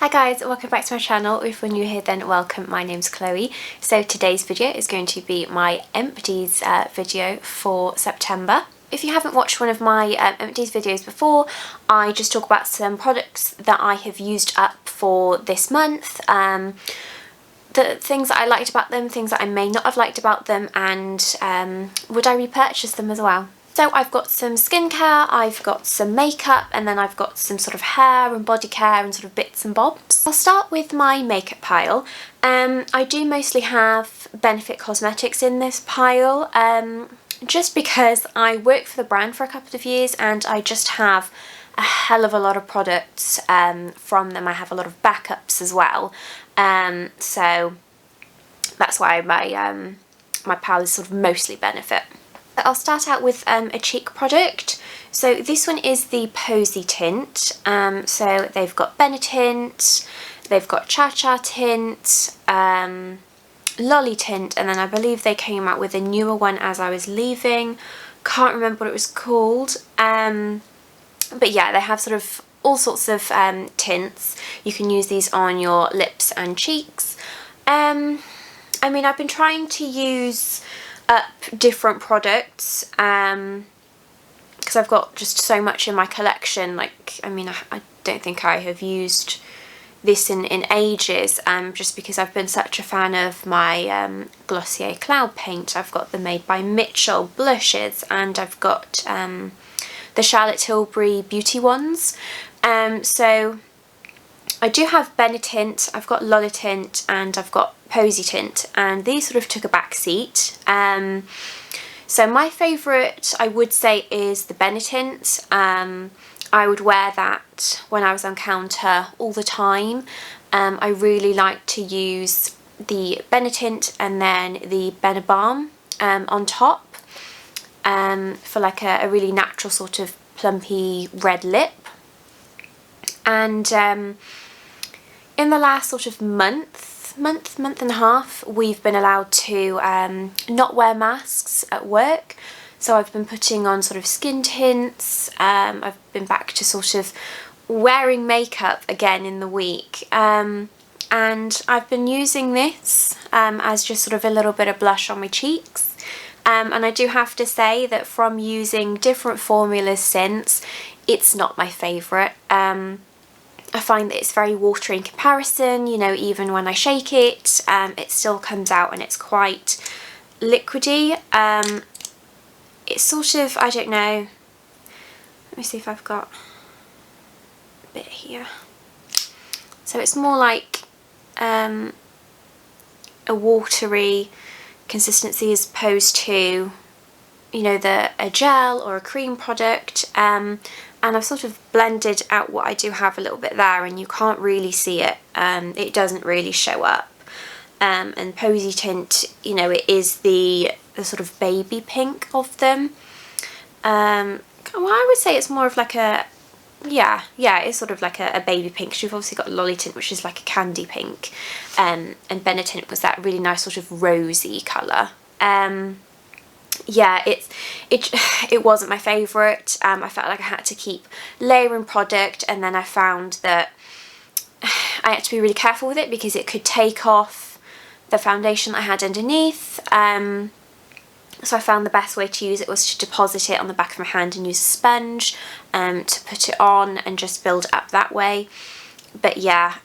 Hi guys, welcome back to my channel. If you're new here then welcome, my name's Chloe. So today's video is going to be my empties video for September. If you haven't watched one of my empties videos before, I just talk about some products that I have used up for this month, the things that I liked about them, things that I may not have liked about them, and would I repurchase them as well. So I've got some skincare, I've got some makeup, and then I've got some sort of hair and body care and sort of bits and bobs. I'll start with my makeup pile. I do mostly have Benefit Cosmetics in this pile, just because I work for the brand for a couple of years and I just have a hell of a lot of products from them. I have a lot of backups as well, so that's why my pile is sort of mostly Benefit. I'll start out with a cheek product. So this one is the Posey Tint. So they've got Benetint, they've got Cha Cha Tint, Lolly Tint, and then I believe they came out with a newer one as I was leaving. Can't remember what it was called. But yeah, they have sort of all sorts of tints. You can use these on your lips and cheeks. I mean, I've been trying to use up different products because I've got just so much in my collection. Like, I mean, I don't think I have used this in ages, just because I've been such a fan of my Glossier Cloud Paint. I've got the Made by Mitchell blushes, and I've got the Charlotte Tilbury beauty ones. So I do have Benetint, I've got Lolly Tint, and I've got Posey Tint, and these sort of took a back seat. So my favourite, I would say, is the Benetint. I would wear that when I was on counter all the time. I really like to use the Benetint and then the Benebalm on top for like a really natural sort of plumpy red lip. And in the last sort of month and a half, we've been allowed to not wear masks at work. So I've been putting on sort of skin tints. I've been back to sort of wearing makeup again in the week. And I've been using this as just sort of a little bit of blush on my cheeks. And I do have to say that from using different formulas since, it's not my favourite. I find that it's very watery in comparison. You know, even when I shake it, it still comes out and it's quite liquidy. It's sort of, I don't know, let me see if I've got a bit here. So it's more like a watery consistency as opposed to, you know, a gel or a cream product. And I've sort of blended out what I do have a little bit there, and you can't really see it. It doesn't really show up. And Posey Tint, you know, it is the sort of baby pink of them. Well, I would say it's more of like a, yeah, it's sort of like a baby pink. You've obviously got Lolly Tint, which is like a candy pink, and Benetint was that really nice sort of rosy colour. Yeah, it wasn't my favourite. I felt like I had to keep layering product, and then I found that I had to be really careful with it because it could take off the foundation that I had underneath. So I found the best way to use it was to deposit it on the back of my hand and use a sponge to put it on and just build it up that way. But yeah,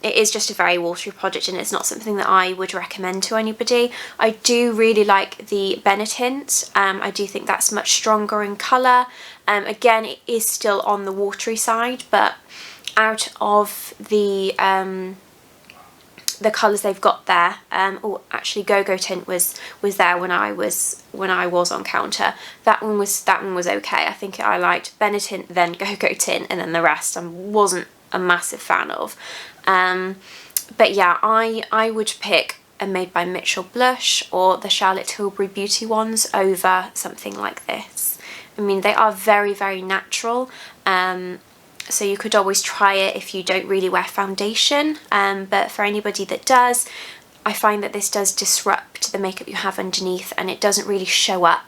it is just a very watery product, and it's not something that I would recommend to anybody. I do really like the Benetint. I do think that's much stronger in colour. Again, it is still on the watery side, but out of the colours they've got there, oh, actually Go-Go Tint was there when I was on counter. That one was okay. I think I liked Benetint, then Go-Go Tint, and then the rest I wasn't a massive fan of. But yeah, I would pick a Made by Mitchell blush or the Charlotte Tilbury beauty ones over something like this. I mean, they are very, very natural. So you could always try it if you don't really wear foundation, but for anybody that does, I find that this does disrupt the makeup you have underneath and it doesn't really show up,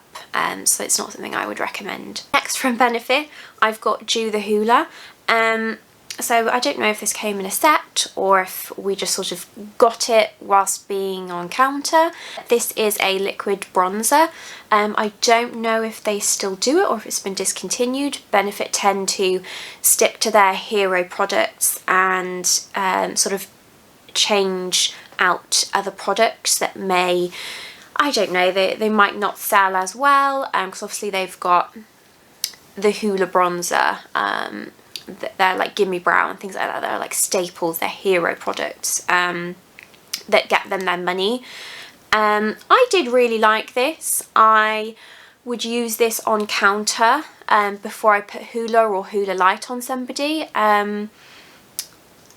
so it's not something I would recommend. Next, from Benefit, I've got Dew the Hoola. So I don't know if this came in a set or if we just sort of got it whilst being on counter. This is a liquid bronzer. I don't know if they still do it or if it's been discontinued. Benefit tend to stick to their hero products and sort of change out other products that may, I don't know, they might not sell as well, because obviously they've got the Huda bronzer, they're like Gimme Brow and things like that. They're like staples, they're hero products that get them their money. I did really like this. I would use this on counter before I put Huda or Huda Light on somebody. And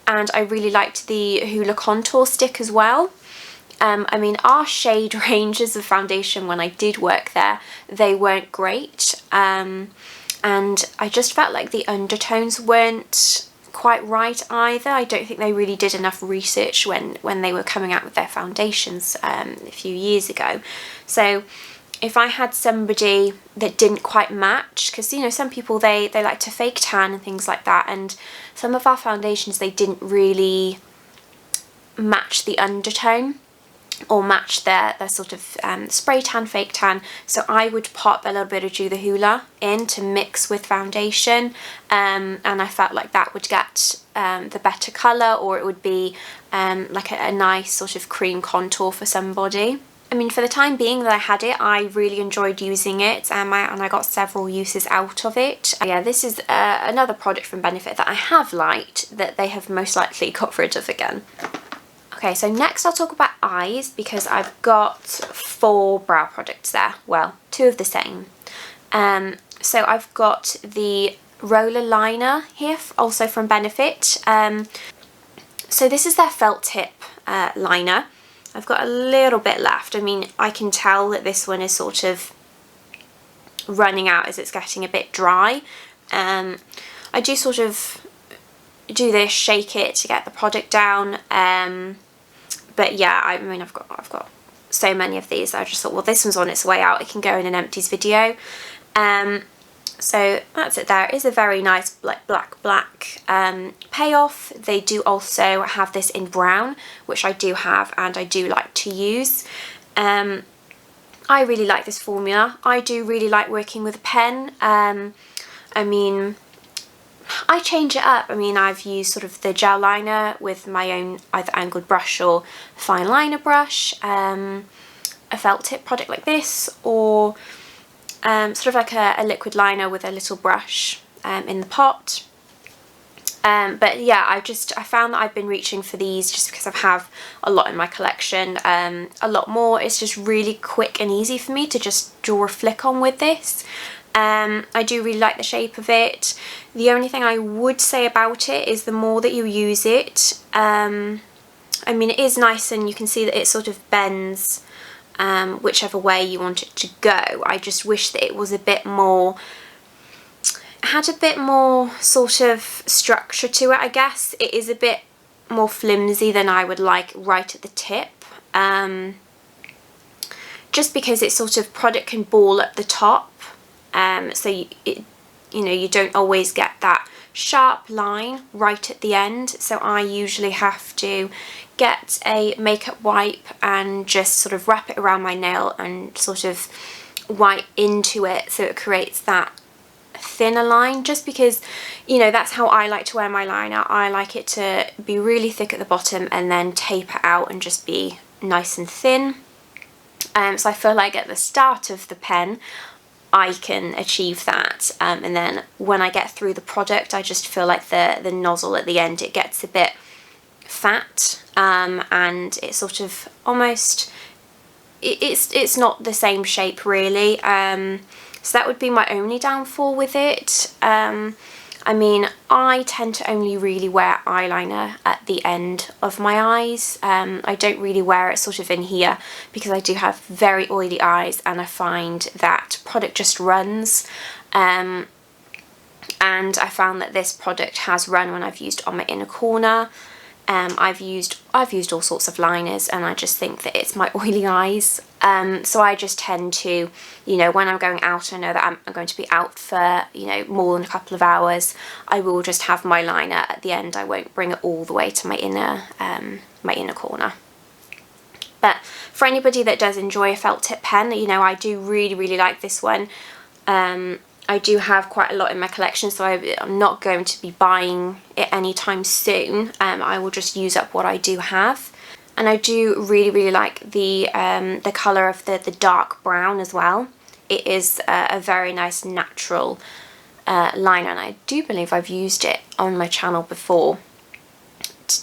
I really liked the Huda contour stick as well. I mean, our shade ranges of foundation when I did work there, they weren't great. And I just felt like the undertones weren't quite right either. I don't think they really did enough research when they were coming out with their foundations a few years ago. So if I had somebody that didn't quite match, because you know some people they like to fake tan and things like that, and some of our foundations they didn't really match the undertone or match their sort of spray tan, fake tan. So I would pop a little bit of Juda Hula in to mix with foundation, and I felt like that would get the better colour, or it would be like a nice sort of cream contour for somebody. I mean, for the time being that I had it, I really enjoyed using it, and I got several uses out of it. Yeah, this is another product from Benefit that I have liked that they have most likely got rid of again. Okay, so next I'll talk about eyes, because I've got 4 brow products there. Well, 2 of the same. So I've got the roller liner here, also from Benefit. So this is their felt tip liner. I've got a little bit left. I mean, I can tell that this one is sort of running out as it's getting a bit dry. I do sort of do this, shake it to get the product down. But yeah, I mean, I've got so many of these. I just thought, well, this one's on its way out. It can go in an empties video. So that's it there. It is a very nice like black payoff. They do also have this in brown, which I do have and I do like to use. I really like this formula. I do really like working with a pen. I mean, I change it up. I mean, I've used sort of the gel liner with my own either angled brush or fine liner brush, a felt tip product like this, or sort of like a liquid liner with a little brush in the pot. But yeah, I found that I've been reaching for these just because I have a lot in my collection, a lot more. It's just really quick and easy for me to just draw a flick on with this. I do really like the shape of it. The only thing I would say about it is the more that you use it, I mean, it is nice and you can see that it sort of bends whichever way you want it to go. I just wish that it was a bit more, had a bit more sort of structure to it, I guess. It is a bit more flimsy than I would like right at the tip. Just because it's sort of product can ball up the top. So you know, you don't always get that sharp line right at the end, so I usually have to get a makeup wipe and just sort of wrap it around my nail and sort of wipe into it so it creates that thinner line, just because, you know, that's how I like to wear my liner. I like it to be really thick at the bottom and then taper out and just be nice and thin. So I feel like at the start of the pen I can achieve that, and then when I get through the product I just feel like the nozzle at the end, it gets a bit fat, and it's sort of almost, it's not the same shape really, so that would be my only downfall with it. I mean, I tend to only really wear eyeliner at the end of my eyes. I don't really wear it sort of in here because I do have very oily eyes and I find that product just runs. And I found that this product has run when I've used on my inner corner. I've used all sorts of liners, and I just think that it's my oily eyes. So I just tend to, you know, when I'm going out, I know that I'm going to be out for, you know, more than a couple of hours, I will just have my liner at the end. I won't bring it all the way to my inner corner. But for anybody that does enjoy a felt tip pen, you know, I do really like this one. I do have quite a lot in my collection, so I'm not going to be buying it anytime soon. I will just use up what I do have. And I do really like the colour of the dark brown as well. It is a very nice natural liner, and I do believe I've used it on my channel before.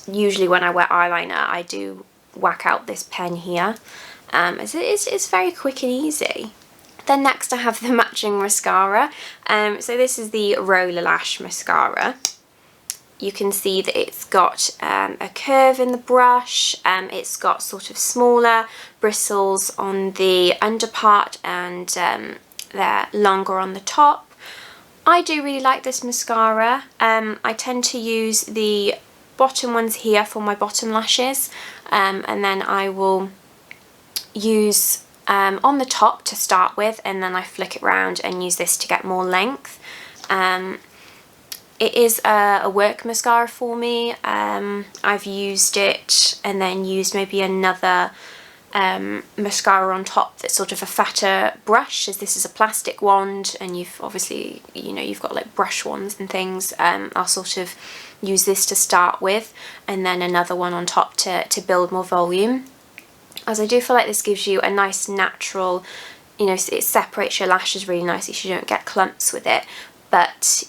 Usually when I wear eyeliner, I do whack out this pen here. It's very quick and easy. Then next I have the matching mascara. So this is the Roller Lash mascara. You can see that it's got a curve in the brush. It's got sort of smaller bristles on the under part, and they're longer on the top. I do really like this mascara. I tend to use the bottom ones here for my bottom lashes, and then I will use on the top to start with, and then I flick it round and use this to get more length. It is a work mascara for me. I've used it and then used maybe another mascara on top that's sort of a fatter brush, as this is a plastic wand, and you've obviously, you know, you've got like brush wands and things. I'll sort of use this to start with, and then another one on top to build more volume, as I do feel like this gives you a nice natural, you know, it separates your lashes really nicely so you don't get clumps with it. But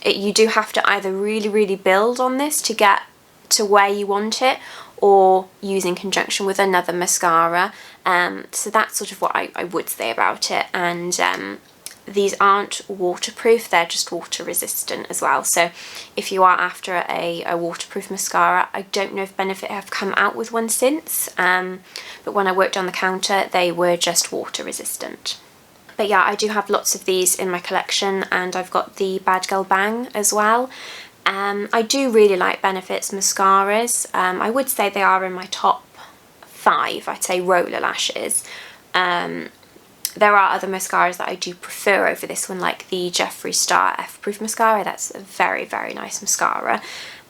you do have to either really build on this to get to where you want it, or use in conjunction with another mascara. So that's sort of what I would say about it. And these aren't waterproof, they're just water resistant as well. So if you are after a waterproof mascara, I don't know if Benefit have come out with one since, but when I worked on the counter they were just water resistant. But yeah, I do have lots of these in my collection, and I've got the Bad Girl Bang as well. I do really like Benefit's mascaras. I would say they are in my top 5, I'd say, roller lashes. There are other mascaras that I do prefer over this one, like the Jeffree Star F-Proof mascara. That's a very nice mascara.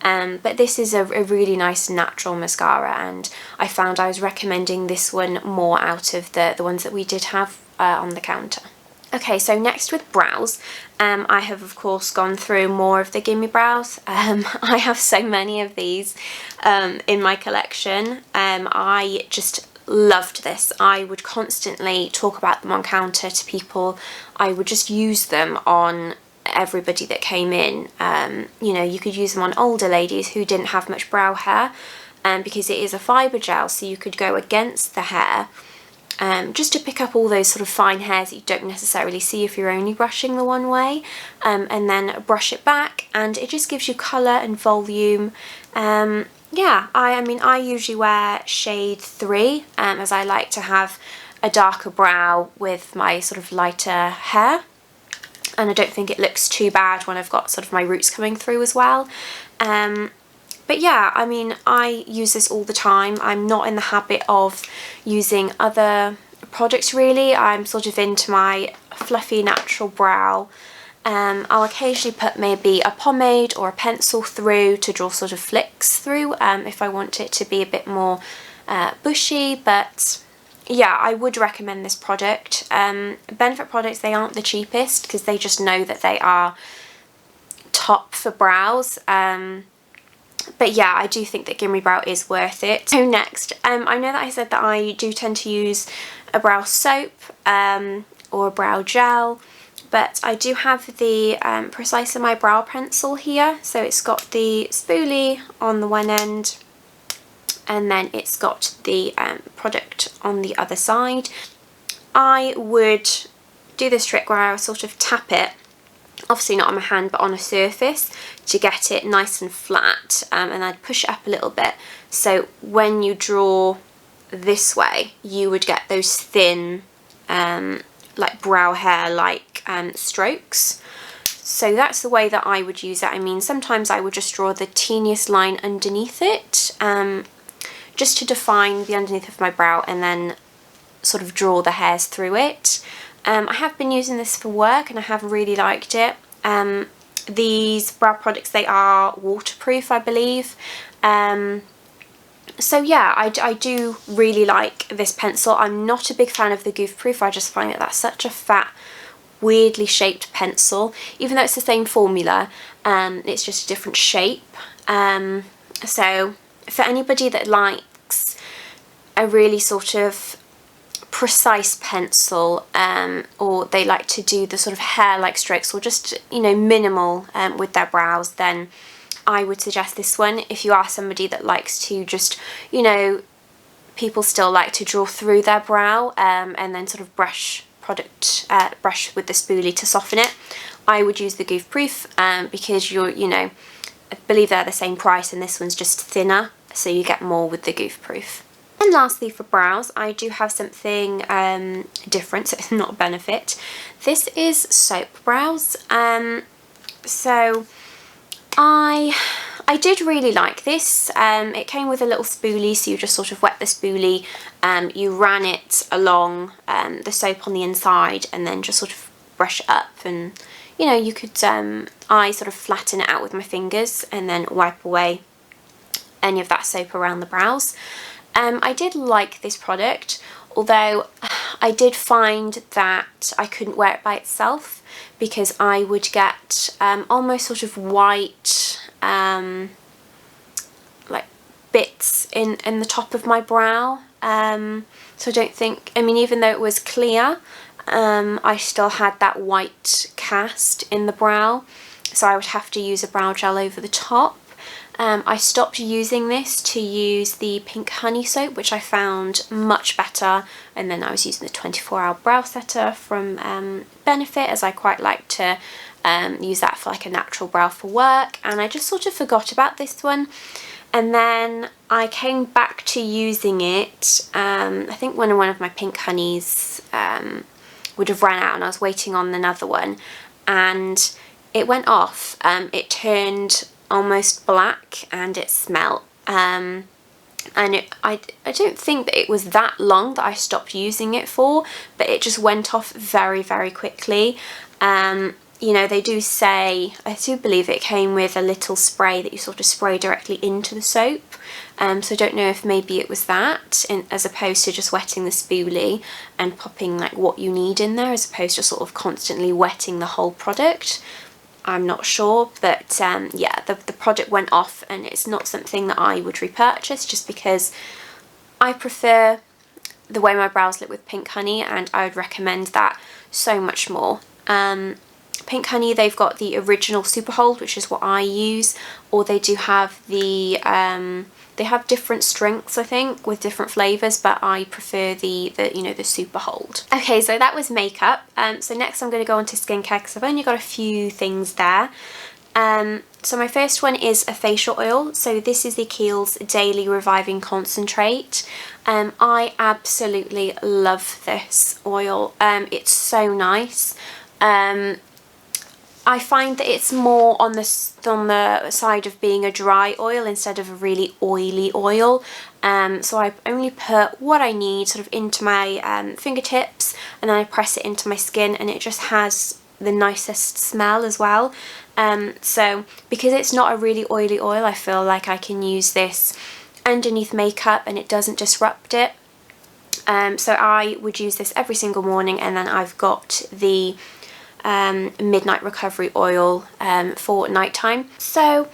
But this is a really nice natural mascara, and I found I was recommending this one more out of the ones that we did have on the counter. Okay, so next with brows, I have of course gone through more of the Gimme brows. I have so many of these in my collection. I just loved this. I would constantly talk about them on counter to people. I would just use them on everybody that came in. You know, you could use them on older ladies who didn't have much brow hair, because it is a fibre gel, so you could go against the hair, just to pick up all those sort of fine hairs that you don't necessarily see if you're only brushing the one way, and then brush it back, and it just gives you colour and volume. Yeah, I mean, I usually wear shade 3, as I like to have a darker brow with my sort of lighter hair, and I don't think it looks too bad when I've got sort of my roots coming through as well. But yeah, I mean, I use this all the time. I'm not in the habit of using other products really. I'm sort of into my fluffy natural brow. I'll occasionally put maybe a pomade or a pencil through to draw sort of flicks through, if I want it to be a bit more bushy. But yeah, I would recommend this product. Benefit products, they aren't the cheapest because they just know that they are top for brows. But yeah, I do think that Gimme Brow is worth it. So next, I know that I said that I do tend to use a brow soap or a brow gel, but I do have the Precise My Brow Pencil here. So it's got the spoolie on the one end, and then it's got the product on the other side. I would do this trick where I sort of tap it, obviously not on my hand but on a surface, to get it nice and flat, and I'd push it up a little bit, so when you draw this way you would get those thin like brow hair like strokes. So that's the way that I would use it. I mean, sometimes I would just draw the teeniest line underneath it, just to define the underneath of my brow, and then sort of draw the hairs through it. I have been using this for work and I have really liked it. These brow products, they are waterproof, I believe. So yeah, I do really like this pencil. I'm not a big fan of the Goof Proof. I just find that that's such a fat, weirdly shaped pencil. Even though it's the same formula, it's just a different shape. So for anybody that likes a really sort of precise pencil, or they like to do the sort of hair-like strokes, or just, you know, minimal with their brows, then I would suggest this one. If you are somebody that likes to just, you know, people still like to draw through their brow and then sort of brush brush with the spoolie to soften it, I would use the Goof Proof, because you know, I believe they're the same price and this one's just thinner, so you get more with the Goof Proof. And lastly, for brows, I do have something different, so it's not a benefit. This is soap brows. So I did really like this. It came with a little spoolie, so you just sort of wet the spoolie, you ran it along the soap on the inside, and then just sort of brush it up, and you know, you could, I sort of flatten it out with my fingers and then wipe away any of that soap around the brows. I did like this product, although I did find that I couldn't wear it by itself, because I would get almost sort of white like bits in the top of my brow. So I don't think, I mean, even though it was clear, I still had that white cast in the brow, so I would have to use a brow gel over the top. I stopped using this to use the Pink Honey soap, which I found much better, and then I was using the 24-hour brow setter from Benefit, as I quite like to use that for like a natural brow for work, and I just sort of forgot about this one. And then I came back to using it, I think when one of my Pink Honeys would have ran out and I was waiting on another one, and it went off. It turned almost black and it smelt, and I don't think that it was that long that I stopped using it for, but it just went off very, very quickly. You know, they do say, I do believe it came with a little spray that you sort of spray directly into the soap, so I don't know if maybe it was that, as opposed to just wetting the spoolie and popping like what you need in there, as opposed to sort of constantly wetting the whole product. I'm not sure, but yeah, the product went off, and it's not something that I would repurchase, just because I prefer the way my brows look with Pink Honey, and I would recommend that so much more. Pink Honey, they've got the original Superhold, which is what I use, or they do have the they have different strengths, I think, with different flavours, but I prefer the you know, the Superhold. Okay, so that was makeup. So next I'm going to go on to skincare, because I've only got a few things there. So my first one is a facial oil. So this is the Kiehl's Daily Reviving Concentrate. I absolutely love this oil. It's so nice. I find that it's more on the side of being a dry oil instead of a really oily oil. So I only put what I need sort of into my fingertips, and then I press it into my skin, and it just has the nicest smell as well. So because it's not a really oily oil, I feel like I can use this underneath makeup and it doesn't disrupt it. So I would use this every single morning, and then I've got the midnight recovery oil for nighttime. So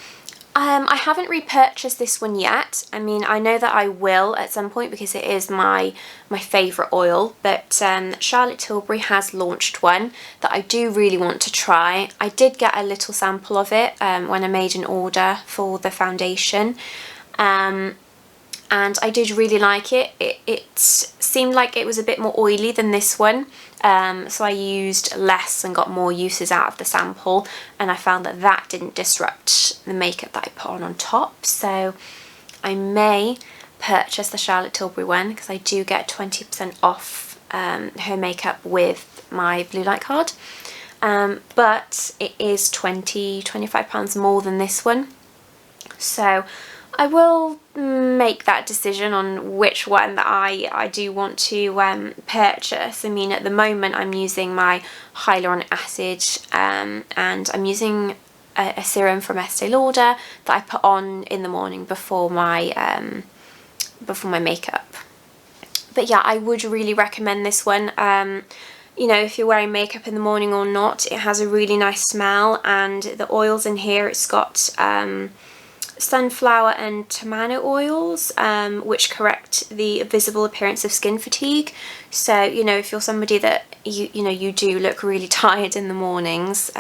I haven't repurchased this one yet. I mean, I know that I will at some point, because it is my favourite oil, but Charlotte Tilbury has launched one that I do really want to try. I did get a little sample of it when I made an order for the foundation, and I did really like it. It seemed like it was a bit more oily than this one, so I used less and got more uses out of the sample, and I found that that didn't disrupt the makeup that I put on top. So I may purchase the Charlotte Tilbury one, because I do get 20% off her makeup with my blue light card. but it is £25 more than this one. So I will make that decision on which one that I do want to purchase. I mean, at the moment I'm using my hyaluronic acid, and I'm using a serum from Estee Lauder that I put on in the morning before my makeup. But yeah, I would really recommend this one. You know, if you're wearing makeup in the morning or not, it has a really nice smell, and the oils in here, it's got sunflower and tamano oils, which correct the visible appearance of skin fatigue. So, you know, if you're somebody that you do look really tired in the mornings,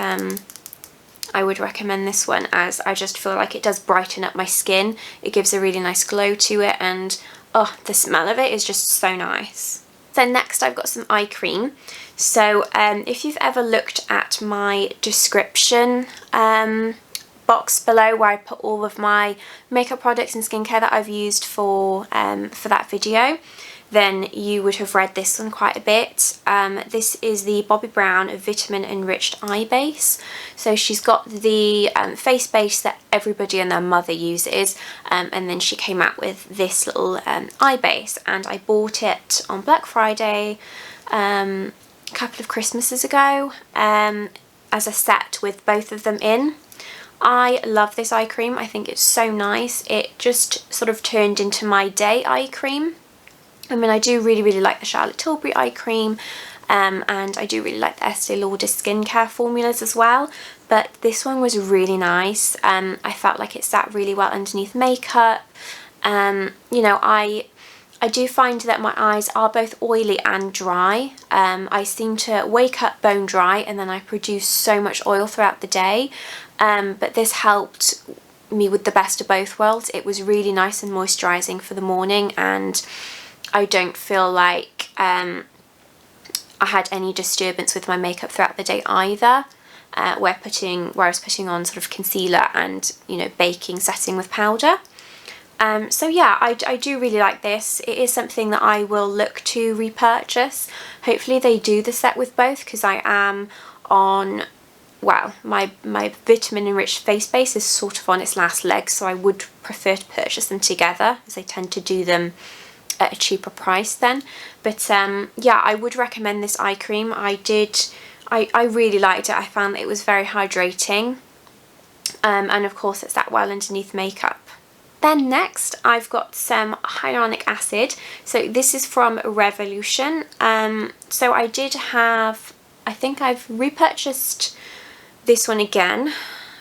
I would recommend this one, as I just feel like it does brighten up my skin. It gives a really nice glow to it, and oh, the smell of it is just so nice. So next I've got some eye cream. So if you've ever looked at my description box below, where I put all of my makeup products and skincare that I've used for that video, then you would have read this one quite a bit. This is the Bobbi Brown Vitamin Enriched Eye Base. So she's got the face base that everybody and their mother uses, and then she came out with this little eye base, and I bought it on Black Friday a couple of Christmases ago as a set with both of them in. I love this eye cream. I think it's so nice. It just sort of turned into my day eye cream. I mean, I do really like the Charlotte Tilbury eye cream, and I do really like the Estee Lauder skincare formulas as well, but this one was really nice. I felt like it sat really well underneath makeup. You know, I do find that my eyes are both oily and dry. I seem to wake up bone dry, and then I produce so much oil throughout the day, but this helped me with the best of both worlds. It was really nice and moisturising for the morning, and I don't feel like I had any disturbance with my makeup throughout the day either, where I was putting on sort of concealer and, you know, setting with powder. So yeah, I do really like this. It is something that I will look to repurchase. Hopefully they do the set with both, because I am on, well, my vitamin enriched face base is sort of on its last leg, so I would prefer to purchase them together, as I tend to do them at a cheaper price then. But yeah, I would recommend this eye cream. I really liked it. I found that it was very hydrating, and of course it sat well underneath makeup. Then next I've got some hyaluronic acid. So this is from Revolution. So I think I've repurchased this one again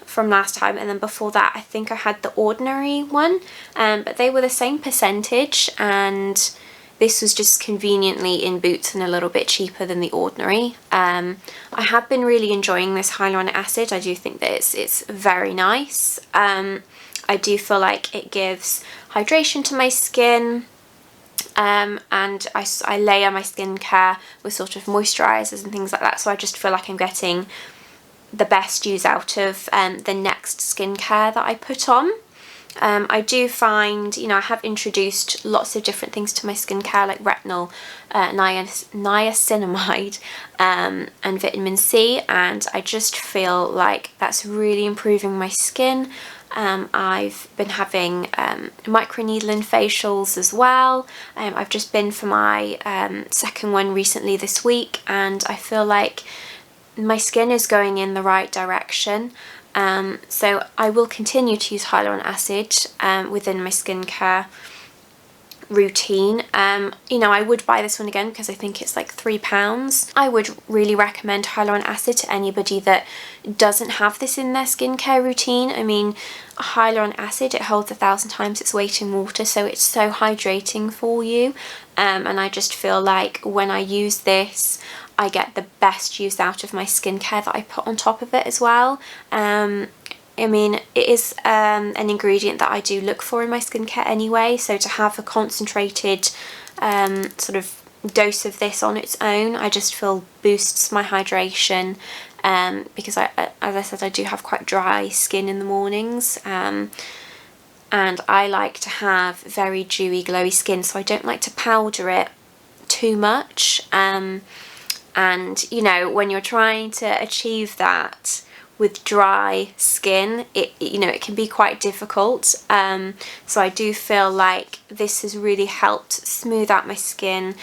from last time, and then before that I think I had the ordinary one, but they were the same percentage, and this was just conveniently in Boots and a little bit cheaper than the ordinary. I have been really enjoying this hyaluronic acid. I do think that it's very nice. I do feel like it gives hydration to my skin, and I layer my skincare with sort of moisturisers and things like that, so I just feel like I'm getting the best use out of the next skincare that I put on. I do find, you know, I have introduced lots of different things to my skincare, like retinol, niacinamide, and vitamin C, and I just feel like that's really improving my skin. I've been having microneedling facials as well. I've just been for my second one recently this week, and I feel like my skin is going in the right direction. So I will continue to use hyaluronic acid within my skincare routine. You know, I would buy this one again because I think it's like £3. I would really recommend hyaluronic acid to anybody that doesn't have this in their skincare routine. I mean, hyaluronic acid, it holds 1,000 times its weight in water, so it's so hydrating for you, and I just feel like when I use this I get the best use out of my skincare that I put on top of it as well. I mean, it is an ingredient that I do look for in my skincare anyway, so to have a concentrated sort of dose of this on its own, I just feel boosts my hydration, because as I said, I do have quite dry skin in the mornings, and I like to have very dewy, glowy skin, so I don't like to powder it too much. And you know, when you're trying to achieve that with dry skin, it can be quite difficult. So I do feel like this has really helped smooth out my skin,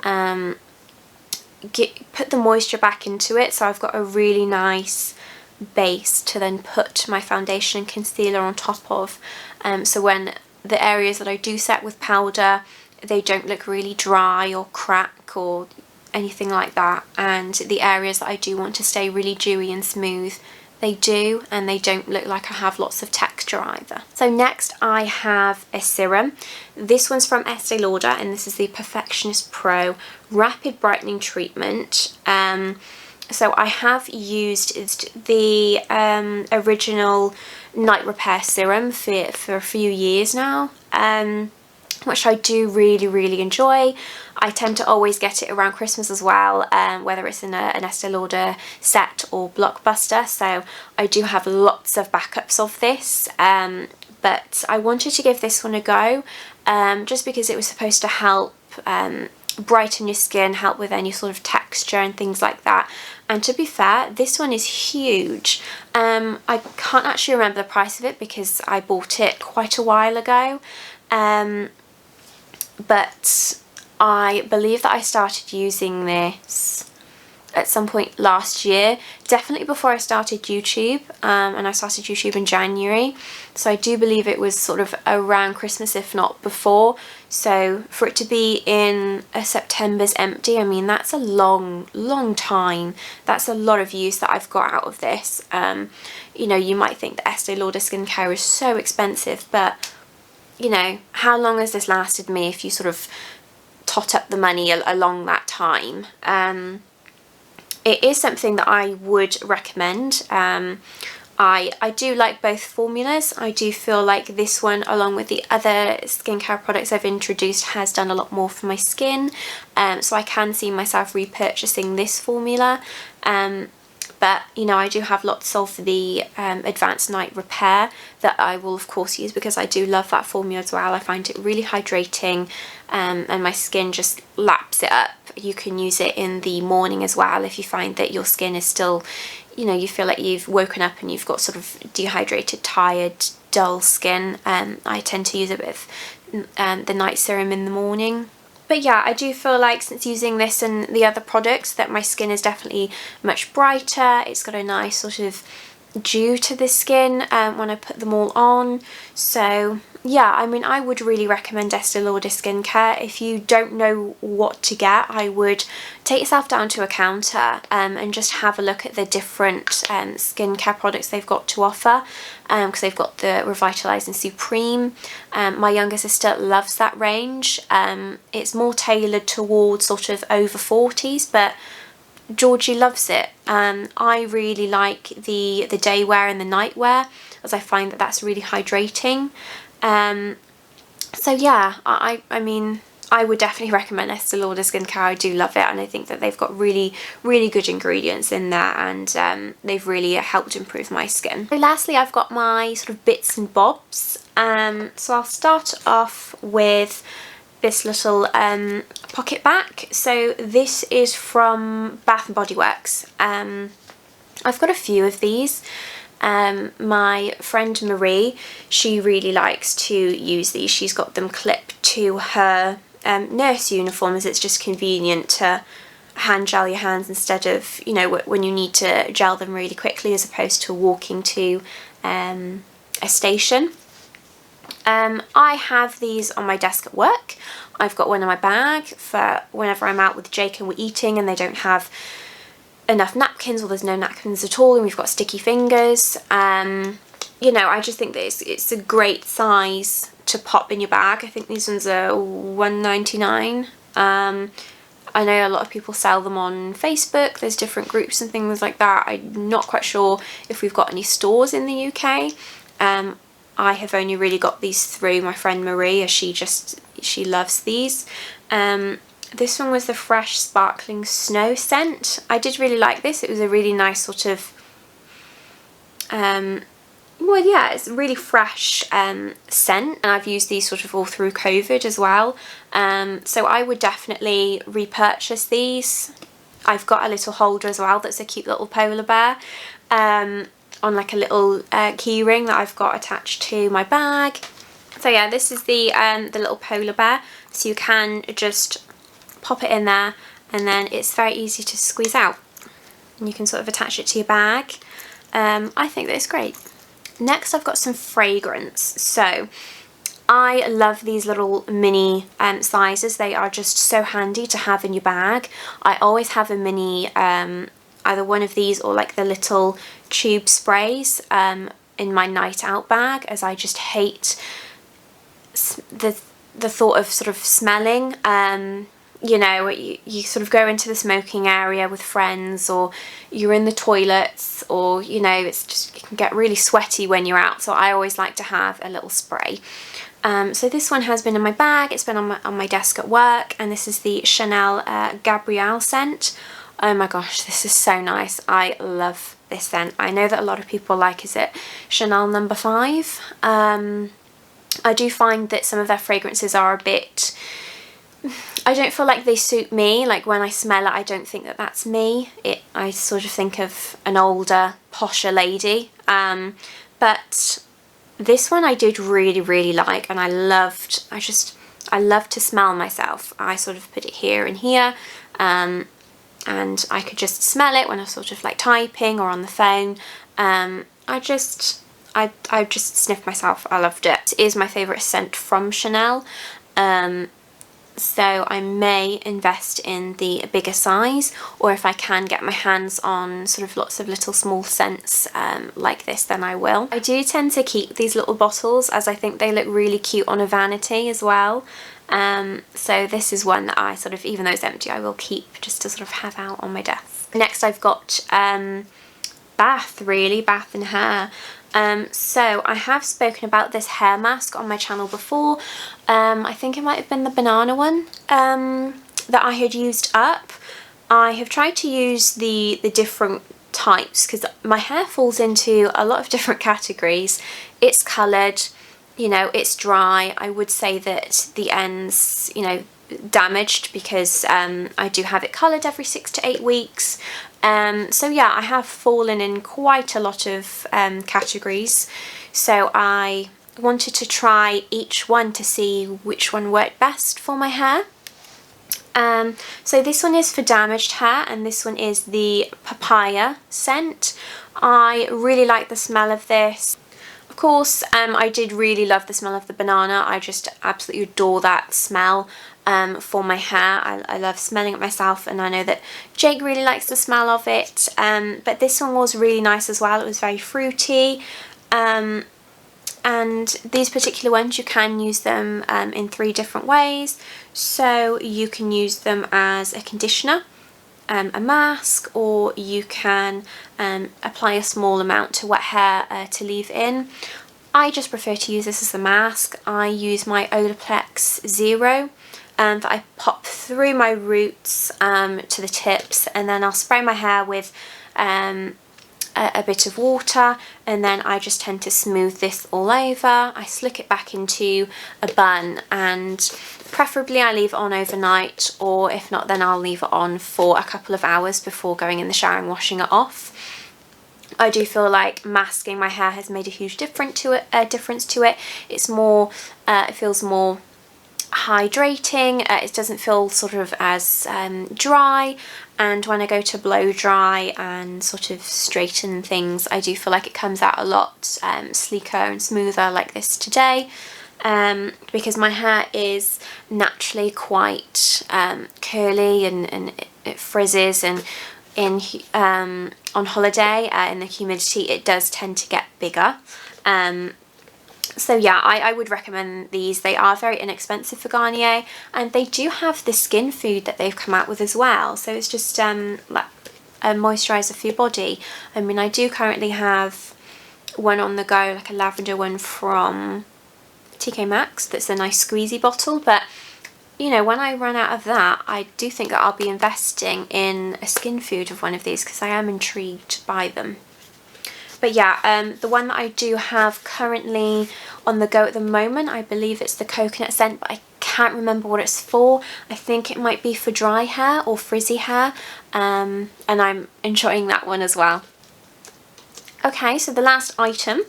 put the moisture back into it, so I've got a really nice base to then put my foundation and concealer on top of, so when the areas that I do set with powder, they don't look really dry or crack or anything like that, and the areas that I do want to stay really dewy and smooth, they do, and they don't look like I have lots of texture either. So next I have a serum. This one's from Estee Lauder, and this is the Perfectionist Pro Rapid Brightening Treatment. So I have used the original Night Repair Serum for a few years now, which I do really enjoy. I tend to always get it around Christmas as well, whether it's in an Estee Lauder set or Blockbuster, so I do have lots of backups of this, but I wanted to give this one a go, just because it was supposed to help brighten your skin, help with any sort of texture and things like that. And to be fair, this one is huge. I can't actually remember the price of it because I bought it quite a while ago, but I believe that I started using this at some point last year, definitely before I started YouTube, and I started YouTube in January, so I do believe it was sort of around Christmas, if not before. So for it to be in a September's empty, I mean, that's a long time. That's a lot of use that I've got out of this. You know, you might think that Estee Lauder skincare is so expensive, but you know, how long has this lasted me if you sort of tot up the money along that time? It is something that I would recommend. I do like both formulas. I do feel like this one, along with the other skincare products I've introduced, has done a lot more for my skin, so I can see myself repurchasing this formula. But you know, I do have lots of the Advanced Night Repair that I will of course use because I do love that formula as well. I find it really hydrating, and my skin just laps it up. You can use it in the morning as well if you find that your skin is still, you know, you feel like you've woken up and you've got sort of dehydrated, tired, dull skin. I tend to use it with the night serum in the morning. But yeah, I do feel like since using this and the other products that my skin is definitely much brighter. It's got a nice sort of dew to the skin when I put them all on. So yeah, I mean, I would really recommend Estee Lauder skincare. If you don't know what to get, I would take yourself down to a counter and just have a look at the different skincare products they've got to offer, because they've got the Revitalising Supreme. My younger sister loves that range. It's more tailored towards sort of over 40s, but Georgie loves it. I really like the daywear and the nightwear, as I find that that's really hydrating. So yeah, I mean, I would definitely recommend Estee Lauder skincare. I do love it, and I think that they've got really good ingredients in there, and they've really helped improve my skin. So lastly, I've got my sort of bits and bobs. So I'll start off with this little pocket back. So this is from Bath & Body Works. I've got a few of these. My friend Marie, she really likes to use these. She's got them clipped to her nurse uniform, as it's just convenient to hand gel your hands instead of, you know, when you need to gel them really quickly, as opposed to walking to a station. I have these on my desk at work. I've got one in my bag for whenever I'm out with Jake and we're eating and they don't have enough napkins, or there's no napkins at all and we've got sticky fingers. You know, I just think that it's a great size to pop in your bag. I think these ones are $1.99. I know a lot of people sell them on Facebook. There's different groups and things like that. I'm not quite sure if we've got any stores in the UK. I have only really got these through my friend Marie, as she loves these. This one was the Fresh Sparkling Snow scent. I did really like this. It was a really nice sort of, well, yeah, it's a really fresh scent, and I've used these sort of all through COVID as well. So I would definitely repurchase these. I've got a little holder as well that's a cute little polar bear on like a little key ring that I've got attached to my bag. So yeah, this is the little polar bear, so you can just pop it in there and then it's very easy to squeeze out and you can sort of attach it to your bag. I think that it's great. Next I've got some fragrance. So I love these little mini sizes. They are just so handy to have in your bag. I always have a mini, either one of these or like the little tube sprays in my night out bag, as I just hate the thought of sort of smelling. You know, you sort of go into the smoking area with friends, or you're in the toilets, or you know, it can get really sweaty when you're out, so I always like to have a little spray. So this one has been in my bag, it's been on my desk at work, and this is the Chanel Gabrielle scent. Oh my gosh, this is so nice. I love this scent. I know that a lot of people like, is it Chanel No. 5? I do find that some of their fragrances are a bit, I don't feel like they suit me. Like when I smell it, I don't think that that's me. I sort of think of an older, posher lady. But this one I did really like, and I love to smell myself. I sort of put it here and here, and I could just smell it when I was sort of like typing or on the phone. I just sniffed myself. I loved it. It is my favourite scent from Chanel. So I may invest in the bigger size, or if I can get my hands on sort of lots of little small scents like this, then I will. I do tend to keep these little bottles as I think they look really cute on a vanity as well. So this is one that I sort of, even though it's empty, I will keep just to sort of have out on my desk. Next I've got bath and hair. So I have spoken about this hair mask on my channel before. I think it might have been the banana one that I had used up. I have tried to use the different types because my hair falls into a lot of different categories. It's coloured, you know, it's dry. I would say that the ends, you know, damaged because I do have it coloured every 6 to 8 weeks. So yeah, I have fallen in quite a lot of categories, so I wanted to try each one to see which one worked best for my hair. So this one is for damaged hair, and this one is the papaya scent. I really like the smell of this. Of course, I did really love the smell of the banana. I just absolutely adore that smell for my hair. I love smelling it myself, and I know that Jake really likes the smell of it. But this one was really nice as well. It was very fruity. And these particular ones, you can use them in 3 different ways. So you can use them as a conditioner, a mask, or you can apply a small amount to wet hair to leave in. I just prefer to use this as a mask. I use my Olaplex Zero that I pop through my roots to the tips, and then I'll spray my hair with a bit of water, and then I just tend to smooth this all over. I slick it back into a bun, and preferably I leave it on overnight, or if not, then I'll leave it on for a couple of hours before going in the shower and washing it off. I do feel like masking my hair has made a huge difference to it. It's more, it feels more hydrating. It doesn't feel sort of as dry, and when I go to blow dry and sort of straighten things, I do feel like it comes out a lot sleeker and smoother like this today, because my hair is naturally quite curly and it frizzes, and on holiday in the humidity it does tend to get bigger. So yeah, I would recommend these. They are very inexpensive for Garnier, and they do have the skin food that they've come out with as well. So it's just like a moisturiser for your body. I mean, I do currently have one on the go, like a lavender one from TK Maxx that's a nice squeezy bottle, but you know, when I run out of that, I do think that I'll be investing in a skin food of one of these because I am intrigued by them. But yeah, the one that I do have currently on the go at the moment, I believe it's the coconut scent, but I can't remember what it's for. I think it might be for dry hair or frizzy hair, and I'm enjoying that one as well. Okay, so the last item,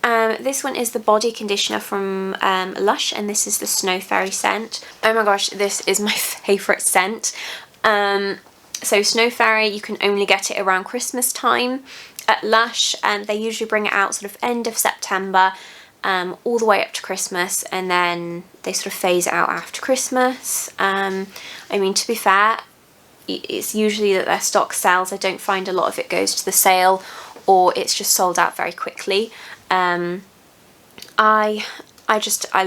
this one is the body conditioner from Lush, and this is the Snow Fairy scent. Oh my gosh, this is my favourite scent. So Snow Fairy, you can only get it around Christmas time at Lush, and they usually bring it out sort of end of September, all the way up to Christmas, and then they sort of phase it out after Christmas. I mean, to be fair, it's usually that their stock sells. I don't find a lot of it goes to the sale, or it's just sold out very quickly. I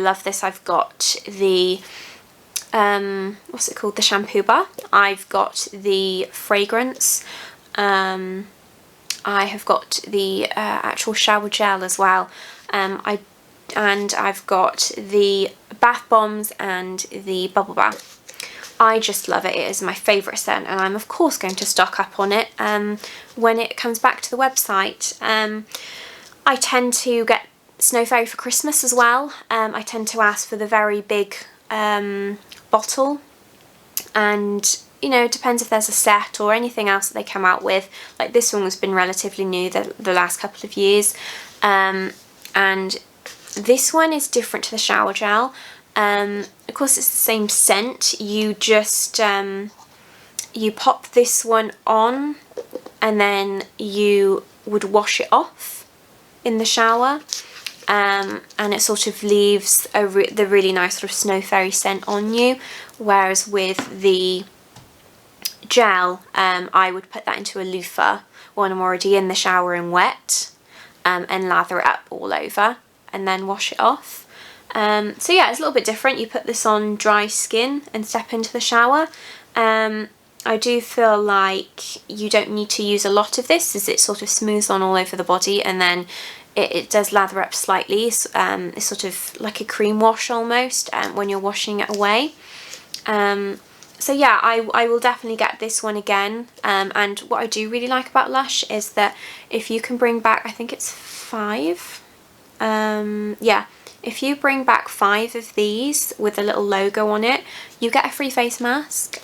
love this. I've got the what's it called, the shampoo bar. I've got the fragrance. I have got the actual shower gel as well. I've got the bath bombs and the bubble bath. I just love it. It is my favourite scent, and I'm of course going to stock up on it when it comes back to the website. I tend to get Snow Fairy for Christmas as well. I tend to ask for the very big bottle, and you know, it depends if there's a set or anything else that they come out with. Like this one has been relatively new the last couple of years, and this one is different to the shower gel. Of course it's the same scent, you just you pop this one on and then you would wash it off in the shower, and it sort of leaves the really nice sort of Snow Fairy scent on you, whereas with the gel I would put that into a loofah when I'm already in the shower and wet, and lather it up all over and then wash it off. So yeah, it's a little bit different. You put this on dry skin and step into the shower. I do feel like you don't need to use a lot of this, as it sort of smooths on all over the body, and then it does lather up slightly. It's sort of like a cream wash almost when you're washing it away. So yeah, I will definitely get this one again. And what I do really like about Lush is that if you can bring back, I think it's 5, yeah, if you bring back 5 of these with a little logo on it, you get a free face mask,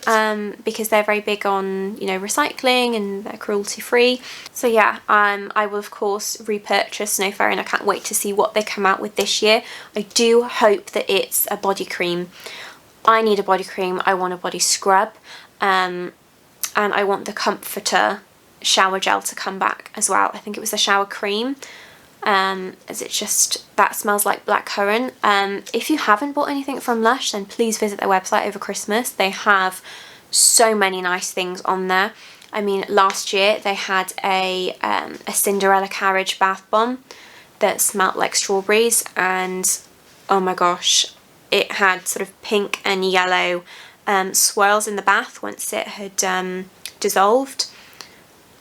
because they're very big on, you know, recycling, and they're cruelty free. So yeah, I will of course repurchase Snow Fairy, and I can't wait to see what they come out with this year. I do hope that it's a body cream. I need a body cream, I want a body scrub, and I want the Comforter shower gel to come back as well. I think it was the shower cream. As it just, that smells like blackcurrant. If you haven't bought anything from Lush, then please visit their website over Christmas. They have so many nice things on there. I mean, last year they had a Cinderella carriage bath bomb that smelled like strawberries, and oh my gosh, it had sort of pink and yellow swirls in the bath once it had dissolved.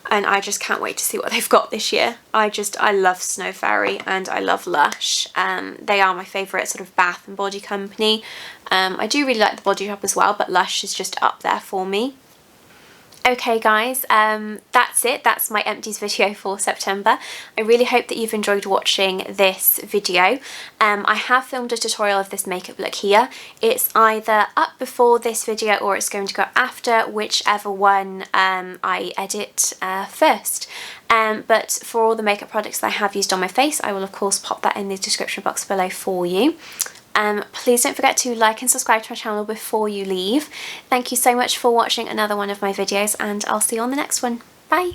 And I just can't wait to see what they've got this year. I love Snow Fairy and I love Lush. They are my favourite sort of bath and body company. I do really like the Body Shop as well, but Lush is just up there for me. Okay guys, that's it. That's my empties video for September. I really hope that you've enjoyed watching this video. I have filmed a tutorial of this makeup look here. It's either up before this video or it's going to go after, whichever one I edit first. But for all the makeup products that I have used on my face, I will of course pop that in the description box below for you. Please don't forget to like and subscribe to my channel before you leave. Thank you so much for watching another one of my videos, and I'll see you on the next one. Bye!